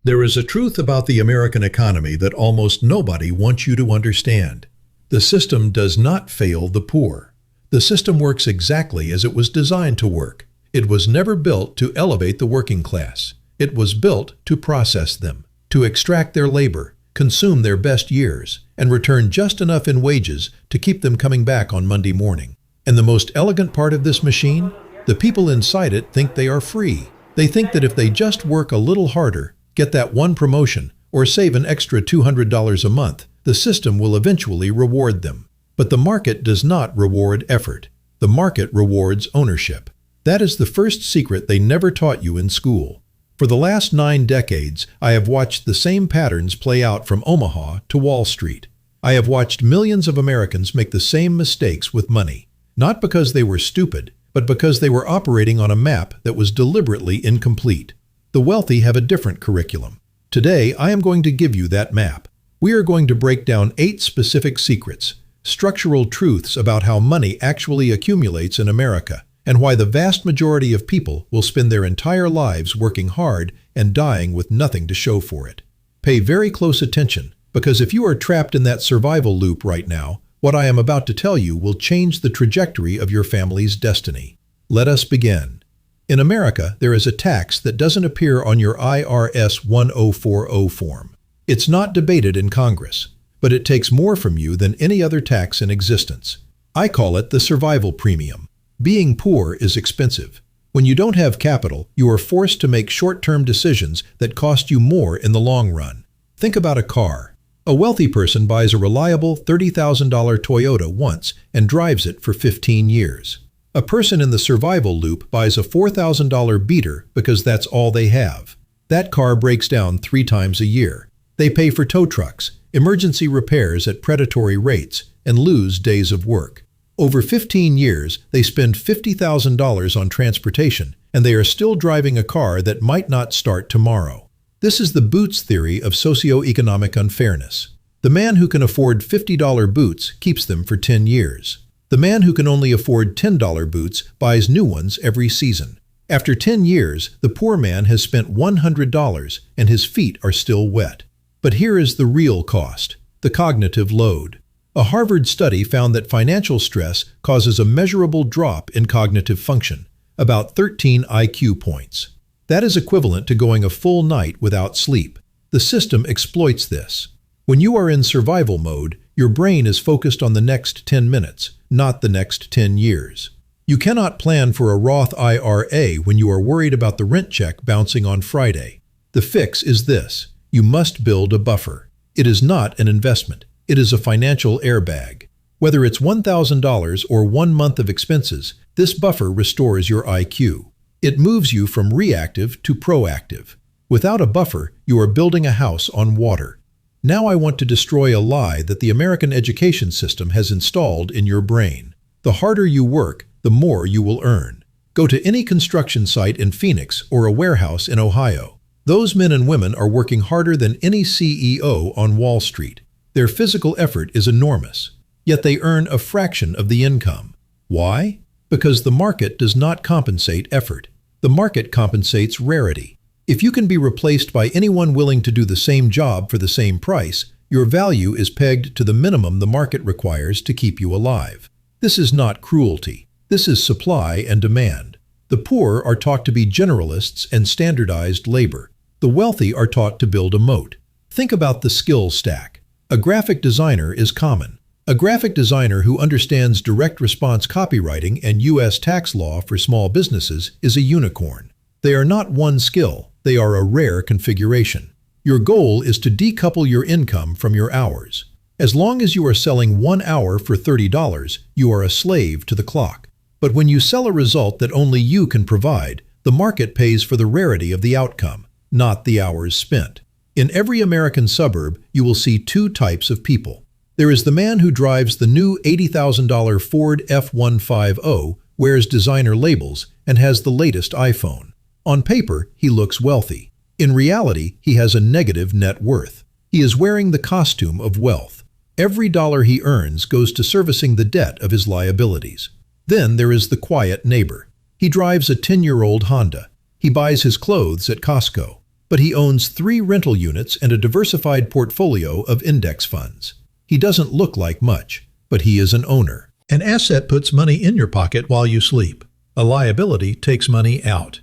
There is a truth about the American economy that almost nobody wants you to understand. The system does not fail the poor. The system works exactly as it was designed to work. It was never built to elevate the working class. It was built to process them, to extract their labor, consume their best years, and return just enough in wages to keep them coming back on Monday morning. And the most elegant part of this machine? The people inside it think they are free. They think that if they just work a little harder, get that one promotion, or save an extra $200 a month, the system will eventually reward them. But the market does not reward effort. The market rewards ownership. That is the first secret they never taught you in school. For the last 9 decades, I have watched the same patterns play out from Omaha to Wall Street. I have watched millions of Americans make the same mistakes with money, not because they were stupid, but because they were operating on a map that was deliberately incomplete. The wealthy have a different curriculum. Today, I am going to give you that map. We are going to break down 8 specific secrets, structural truths about how money actually accumulates in America, and why the vast majority of people will spend their entire lives working hard and dying with nothing to show for it. Pay very close attention, because if you are trapped in that survival loop right now, what I am about to tell you will change the trajectory of your family's destiny. Let us begin. In America, there is a tax that doesn't appear on your IRS 1040 form. It's not debated in Congress, but it takes more from you than any other tax in existence. I call it the survival premium. Being poor is expensive. When you don't have capital, you are forced to make short-term decisions that cost you more in the long run. Think about a car. A wealthy person buys a reliable $30,000 Toyota once and drives it for 15 years. A person in the survival loop buys a $4,000 beater because that's all they have. That car breaks down 3 times a year. They pay for tow trucks, emergency repairs at predatory rates, and lose days of work. Over 15 years, they spend $50,000 on transportation, and they are still driving a car that might not start tomorrow. This is the boots theory of socioeconomic unfairness. The man who can afford $50 boots keeps them for 10 years. The man who can only afford $10 boots buys new ones every season. After 10 years, the poor man has spent $100 and his feet are still wet. But here is the real cost, the cognitive load. A Harvard study found that financial stress causes a measurable drop in cognitive function, about 13 IQ points. That is equivalent to going a full night without sleep. The system exploits this. When you are in survival mode, your brain is focused on the next 10 minutes, not the next 10 years. You cannot plan for a Roth IRA when you are worried about the rent check bouncing on Friday. The fix is this. You must build a buffer. It is not an investment. It is a financial airbag. Whether it's $1,000 or 1 month of expenses, this buffer restores your IQ. It moves you from reactive to proactive. Without a buffer, you are building a house on water. Now I want to destroy a lie that the American education system has installed in your brain. The harder you work, the more you will earn. Go to any construction site in Phoenix or a warehouse in Ohio. Those men and women are working harder than any CEO on Wall Street. Their physical effort is enormous, yet they earn a fraction of the income. Why? Because the market does not compensate effort. The market compensates rarity. If you can be replaced by anyone willing to do the same job for the same price, your value is pegged to the minimum the market requires to keep you alive. This is not cruelty. This is supply and demand. The poor are taught to be generalists and standardized labor. The wealthy are taught to build a moat. Think about the skill stack. A graphic designer is common. A graphic designer who understands direct response copywriting and U.S. tax law for small businesses is a unicorn. They are not one skill. They are a rare configuration. Your goal is to decouple your income from your hours. As long as you are selling 1 hour for $30, you are a slave to the clock. But when you sell a result that only you can provide, the market pays for the rarity of the outcome, not the hours spent. In every American suburb, you will see 2 types of people. There is the man who drives the new $80,000 Ford F-150, wears designer labels, and has the latest iPhone. On paper, he looks wealthy. In reality, he has a negative net worth. He is wearing the costume of wealth. Every dollar he earns goes to servicing the debt of his liabilities. Then there is the quiet neighbor. He drives a 10-year-old Honda. He buys his clothes at Costco. but he owns 3 rental units and a diversified portfolio of index funds. He doesn't look like much, but he is an owner. An asset puts money in your pocket while you sleep. A liability takes money out.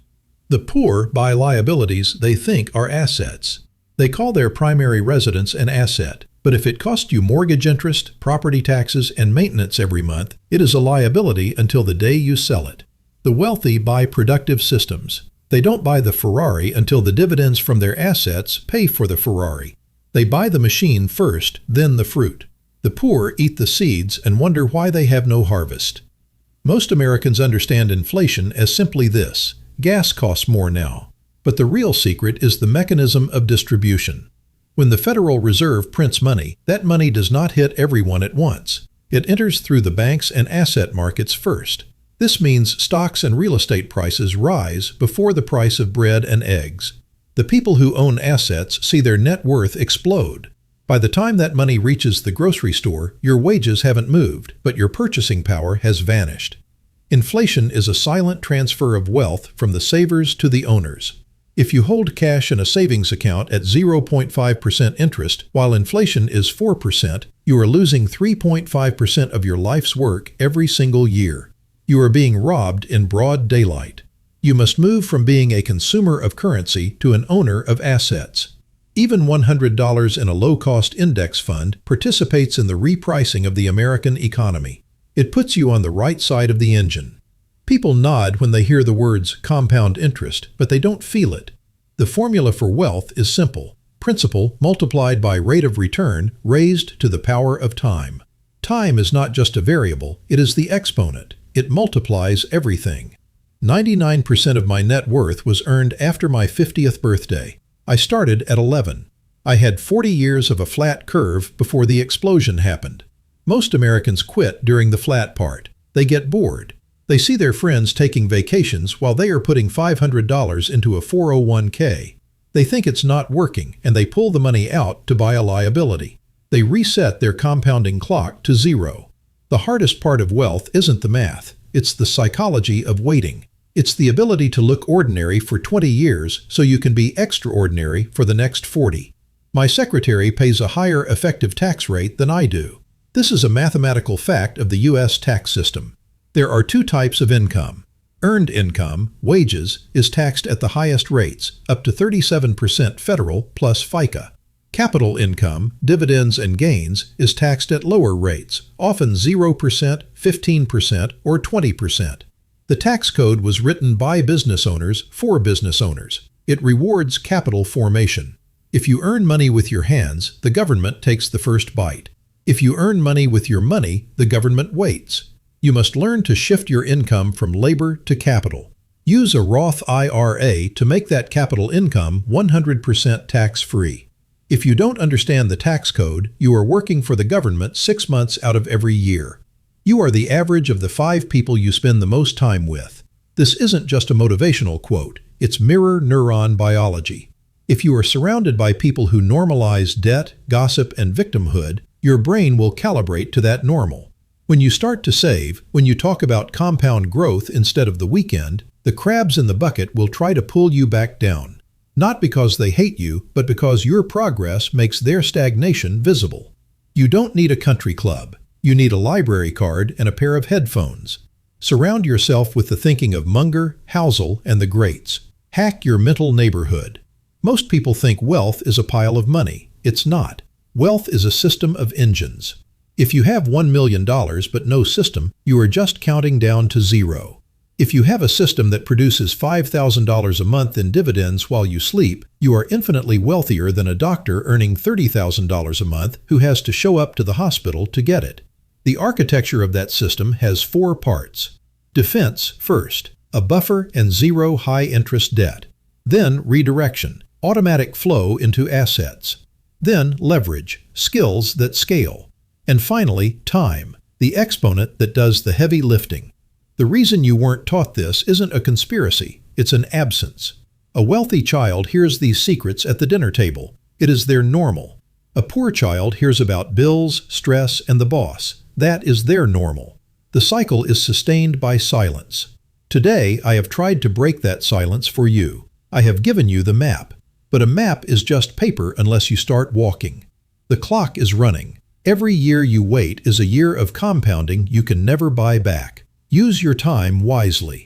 The poor buy liabilities they think are assets. They call their primary residence an asset, but if it costs you mortgage interest, property taxes, and maintenance every month, it is a liability until the day you sell it. The wealthy buy productive systems. They don't buy the Ferrari until the dividends from their assets pay for the Ferrari. They buy the machine first, then the fruit. The poor eat the seeds and wonder why they have no harvest. Most Americans understand inflation as simply this: gas costs more now. But the real secret is the mechanism of distribution. When the Federal Reserve prints money, that money does not hit everyone at once. It enters through the banks and asset markets first. This means stocks and real estate prices rise before the price of bread and eggs. The people who own assets see their net worth explode. By the time that money reaches the grocery store, your wages haven't moved, but your purchasing power has vanished. Inflation is a silent transfer of wealth from the savers to the owners. If you hold cash in a savings account at 0.5% interest while inflation is 4%, you are losing 3.5% of your life's work every single year. You are being robbed in broad daylight. You must move from being a consumer of currency to an owner of assets. Even $100 in a low-cost index fund participates in the repricing of the American economy. It puts you on the right side of the engine. People nod when they hear the words compound interest, but they don't feel it. The formula for wealth is simple: principal multiplied by rate of return raised to the power of time. Time is not just a variable, it is the exponent. It multiplies everything. 99% of my net worth was earned after my 50th birthday. I started at 11. I had 40 years of a flat curve before the explosion happened. Most Americans quit during the flat part. They get bored. They see their friends taking vacations while they are putting $500 into a 401k. They think it's not working, and they pull the money out to buy a liability. They reset their compounding clock to 0. The hardest part of wealth isn't the math. It's the psychology of waiting. It's the ability to look ordinary for 20 years so you can be extraordinary for the next 40. My secretary pays a higher effective tax rate than I do. This is a mathematical fact of the U.S. tax system. There are 2 types of income. Earned income, wages, is taxed at the highest rates, up to 37% federal plus FICA. Capital income, dividends and gains, is taxed at lower rates, often 0%, 15%, or 20%. The tax code was written by business owners for business owners. It rewards capital formation. If you earn money with your hands, the government takes the first bite. If you earn money with your money, the government waits. You must learn to shift your income from labor to capital. Use a Roth IRA to make that capital income 100% tax-free. If you don't understand the tax code, you are working for the government 6 months out of every year. You are the average of the 5 people you spend the most time with. This isn't just a motivational quote, it's mirror neuron biology. If you are surrounded by people who normalize debt, gossip, and victimhood, your brain will calibrate to that normal. When you start to save, when you talk about compound growth instead of the weekend, the crabs in the bucket will try to pull you back down. Not because they hate you, but because your progress makes their stagnation visible. You don't need a country club. You need a library card and a pair of headphones. Surround yourself with the thinking of Munger, Housel, and the greats. Hack your mental neighborhood. Most people think wealth is a pile of money. It's not. Wealth is a system of engines. If you have $1 million but no system, you are just counting down to 0. If you have a system that produces $5,000 a month in dividends while you sleep, you are infinitely wealthier than a doctor earning $30,000 a month who has to show up to the hospital to get it. The architecture of that system has 4 parts. Defense first, a buffer and 0 high-interest debt. Then redirection, automatic flow into assets. Then leverage, skills that scale. And finally, time, the exponent that does the heavy lifting. The reason you weren't taught this isn't a conspiracy, it's an absence. A wealthy child hears these secrets at the dinner table. It is their normal. A poor child hears about bills, stress, and the boss. That is their normal. The cycle is sustained by silence. Today, I have tried to break that silence for you. I have given you the map. But a map is just paper unless you start walking. The clock is running. Every year you wait is a year of compounding you can never buy back. Use your time wisely.